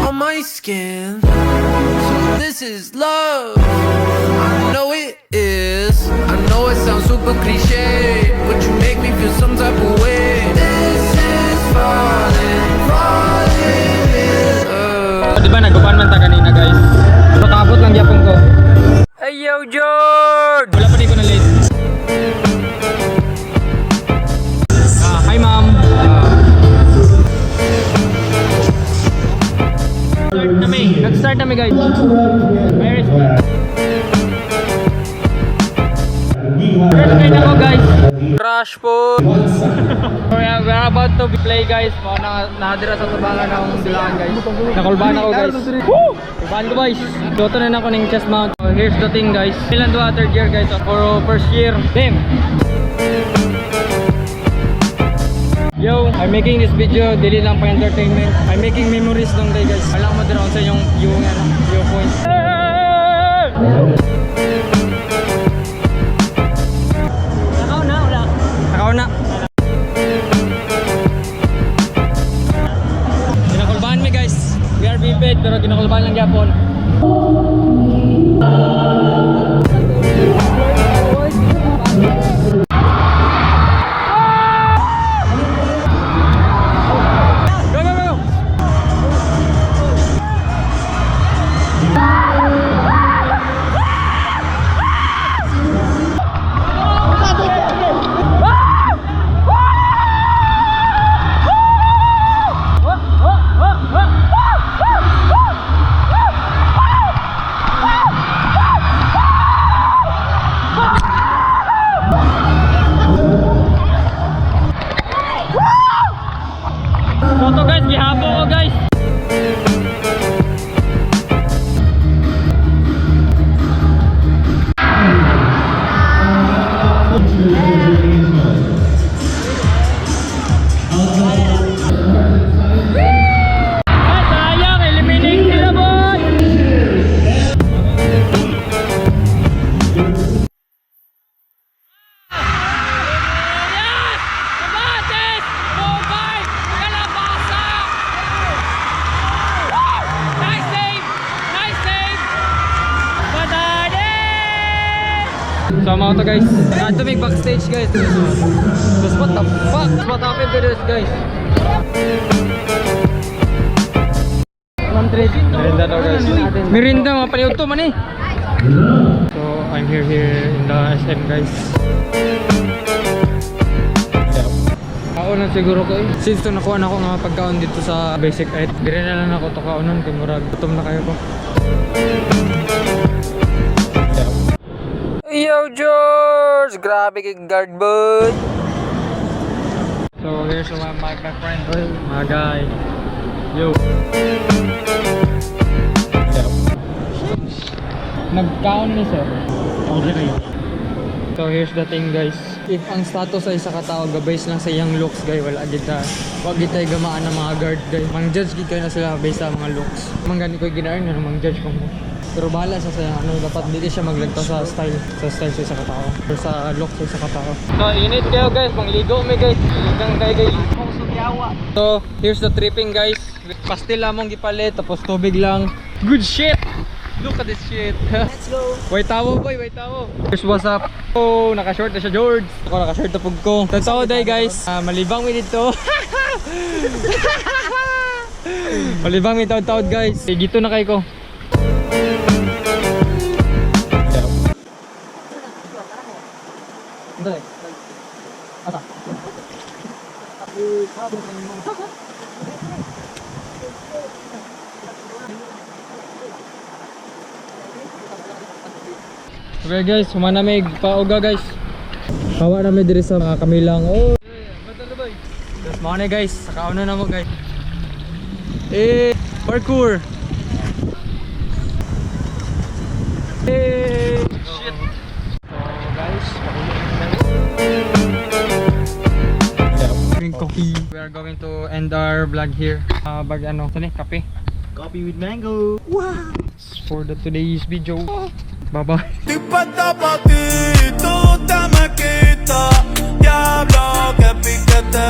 on my skin. So this is love. I know it is. I know it sounds super cliche, but you make me feel some type of way. This is falling, falling in love. Diba nagupan man ta kanina guys. Nakabot lang yapon ko. Hey yo George! Wala pa din ko na late. Hi ma'am. Nag-start na guys. First game ako guys. Crash po. We're about to play guys. Nahadira sa tabangan ng silaan guys. Nakulbahan ako guys. Woo! Kulbahan ko guys. Doto na ako ng chest mount. Here's the thing guys. Ilan doon third year guys. For first year. Damn! Yo, I'm making this video, dili lang pa entertainment. I'm making memories long day guys. Alam mo din ako sa inyong viewpoint. Nakaw na, wala. Nakaw na. Ginakulbahan mi guys. We are being paid pero ginakulbahan lang yapon. Toto guys, gihabo ko guys. Sayang, eliminate sila boy. So I'm out guys. I had to make backstage guys. Just what the fuck? What happened to this guys? Merinda daw guys. Merinda mga paniog to man eh. So I'm here in the SM guys. Kaunan siguro ko eh. Since to nakuha na ako nga pagkaon dito sa basic 8. Dire na lang ako to kaunan kay murag gutom na kayo ko. Yo George! Grabe kay guard boy! So here's my friend, my guy. Yo! Nag-count ni sir. Okay kayo. So here's the thing guys. If ang status ay sa katao gabase lang sa iyang looks guys, wala kita. Wag kita gamaan ng mga guard guys. Mang-judge kita na sila based sa mga looks. Manggani ko ginaarn na mang-judge ko mo. Pero bahala sa ano, dapat hindi siya maglagto sa style sa sa katao or sa look sa katao. So init kayo guys, pangligo mi guys. Hanggang kayo guys. So here's the tripping guys. Pastil lamong gipalit tapos tubig lang. Good shit. Look at this shit. Let's go. Wait tawo boy, wait tawo. Here's what's up. Oh, naka-short na siya George. Ako naka-short na pug ko. Totoo day guys. Malibang mi dito. Malibang mi taud-taud guys. Dito na kay ko. Okay guys, humanamig pauga guys. Kawa na may diri sa mga kamilang. Oh. Just money guys, saka na mo guys. Parkour. Shit. So guys, drink coffee. We are going to end our vlog here. Bag ano, saan kape? Coffee with mango. Wow. For the today's video. Bye-bye. Diablo que piquete